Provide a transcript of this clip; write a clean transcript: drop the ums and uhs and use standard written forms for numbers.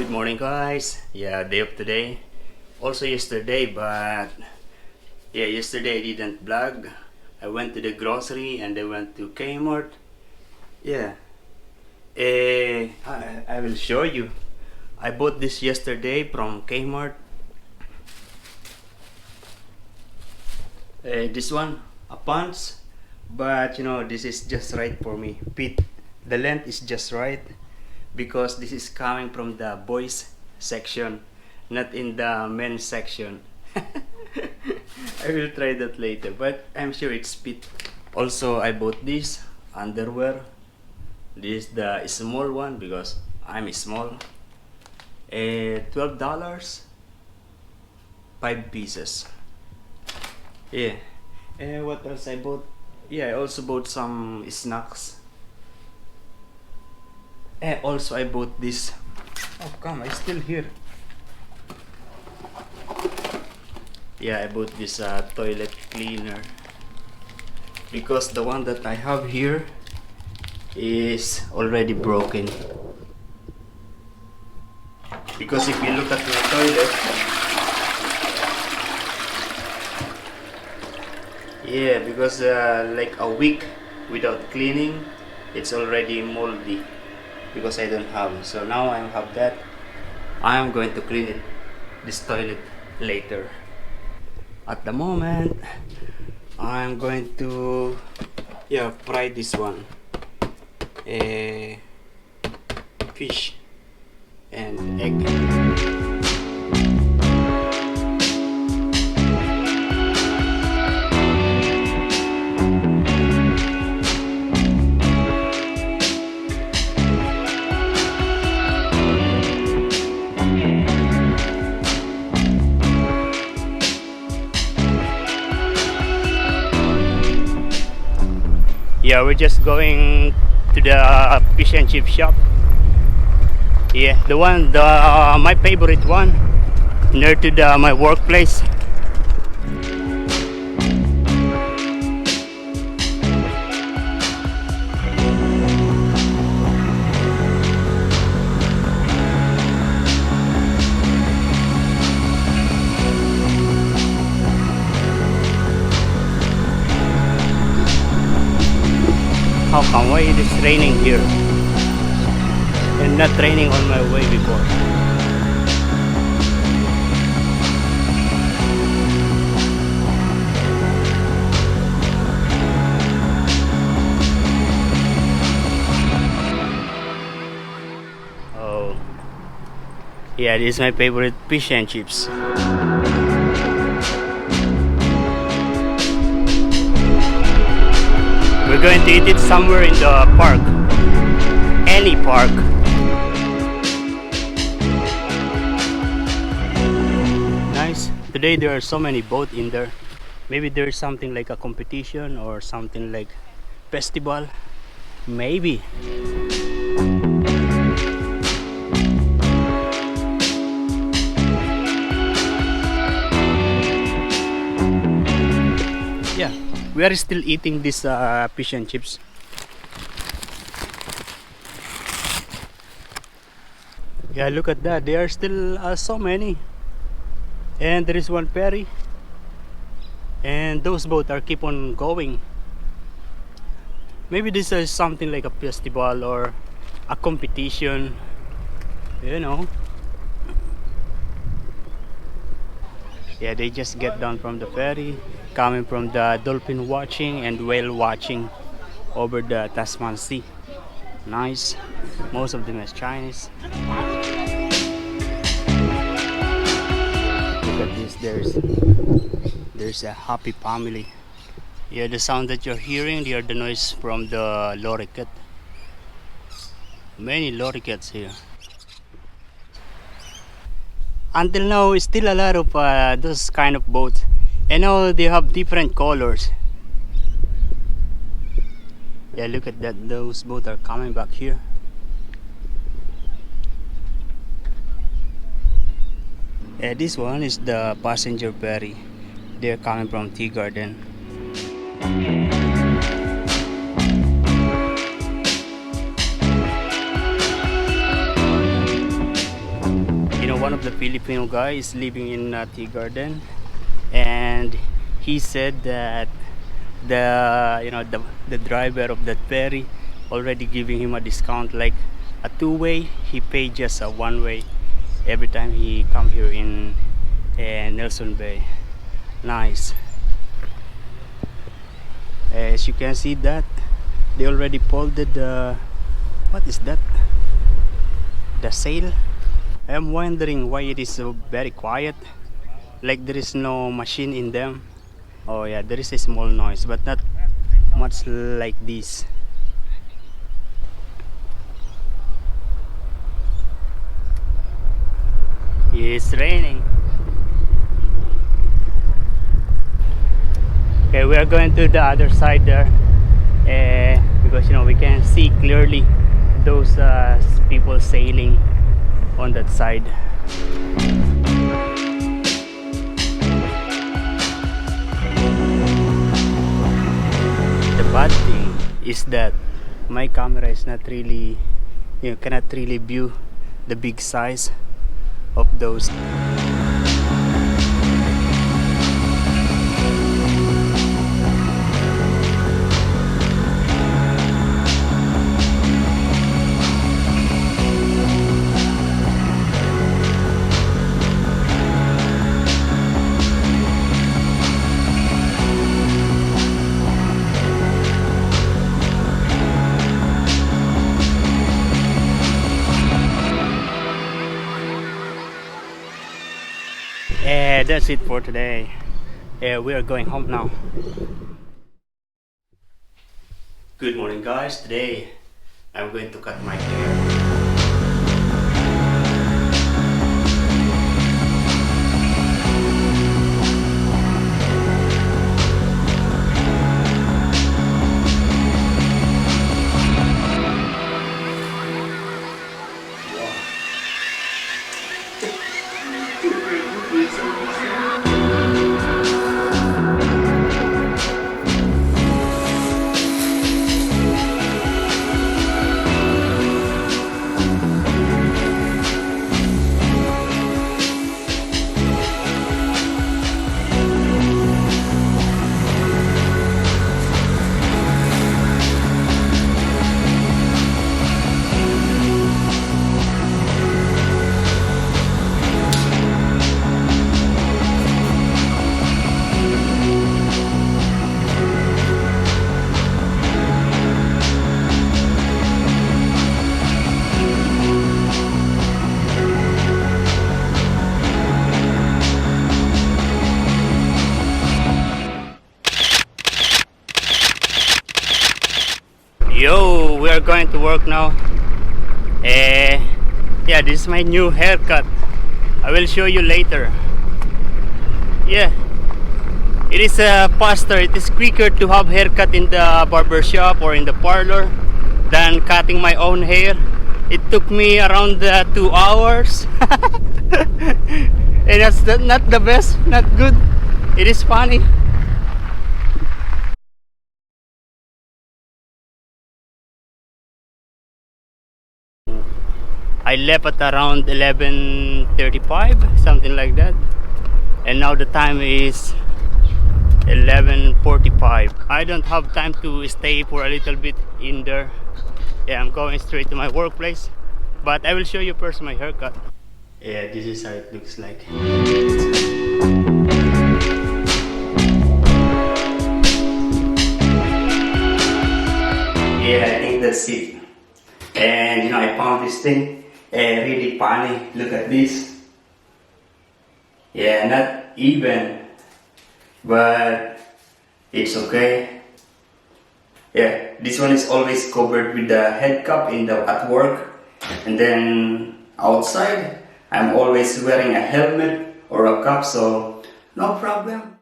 Good morning, guys. Yeah, day of today. Also yesterday, but yeah, yesterday I didn't vlog. I went to the grocery and I went to Kmart. Yeah. I will show you. I bought this yesterday from Kmart. This one, a pants, but this is just right for me. Fit. The length is just right because this is coming from the boys section, not in the men's section. I will try that later, but I'm sure it's fit. Also, I bought this underwear. This is the small one because I'm small. $12, 5 pieces. Yeah. What else I bought? Yeah, I also bought some snacks. Also I bought this. Oh come, I still here. Yeah, I bought this toilet cleaner because the one that I have here is already broken. Because if you look at your toilet, yeah, because like a week without cleaning, it's already moldy because I don't have. So now I have that. I am going to clean it, this toilet, later. At the moment, I'm going to fry this one, fish and egg. Yeah, we're just going to the fish and chip shop. Yeah, the my favorite one, near to my workplace. How come? Why it is raining here and not raining on my way before? Oh, yeah, this is my favorite fish and chips. We're going to eat it somewhere in the park. Any park. Nice. Today there are so many boats in there. Maybe there's something like a competition or something like festival. Maybe. Yeah. We are still eating this fish and chips. Yeah, look at that. There are still so many. And there is one ferry. And those boats are keep on going. Maybe this is something like a festival or a competition. Yeah, they just get down from the ferry, coming from the dolphin watching and whale watching over the Tasman Sea. Nice. Most of them is Chinese. Look at this. There's a happy family. Yeah, the sound that you're hearing, they are the noise from the lorikeet. Many lorikeets here. Until now, still a lot of those kind of boats, and now they have different colors. Yeah, look at that. Those boats are coming back here. Yeah, this one is the passenger ferry. They're coming from Tea Garden. Filipino guy is living in Tea Garden, and he said that the driver of that ferry already giving him a discount, like a two-way. He paid just a one-way every time he come here in Nelson Bay. Nice. As you can see that they already folded the, what is that, the sail. I am wondering why it is so very quiet, like there is no machine in them. Oh yeah, there is a small noise, but not much like this. It's raining. Okay, we are going to the other side there, because we can see clearly those people sailing on that side. The bad thing is that my camera is not really, cannot really view the big size of those. That's it for today. We are going home now. Good morning guys. Today I'm going to cut my hair. Yo, we are going to work now. Yeah, this is my new haircut. I will show you later. Yeah, it is faster. It is quicker to have haircut in the barber shop or in the parlor than cutting my own hair. It took me around 2 hours. And that's not the best, not good. It is funny. I left at around 11:35, something like that, and now the time is 11:45. I don't have time to stay for a little bit in there. Yeah, I'm going straight to my workplace, but I will show you first my haircut. Yeah, this is how it looks like. Yeah, I think that's it. And I found this thing really funny. Look at this. Yeah, not even, but it's okay. Yeah, this one is always covered with the head cap at work, and then outside I'm always wearing a helmet or a cap, so no problem.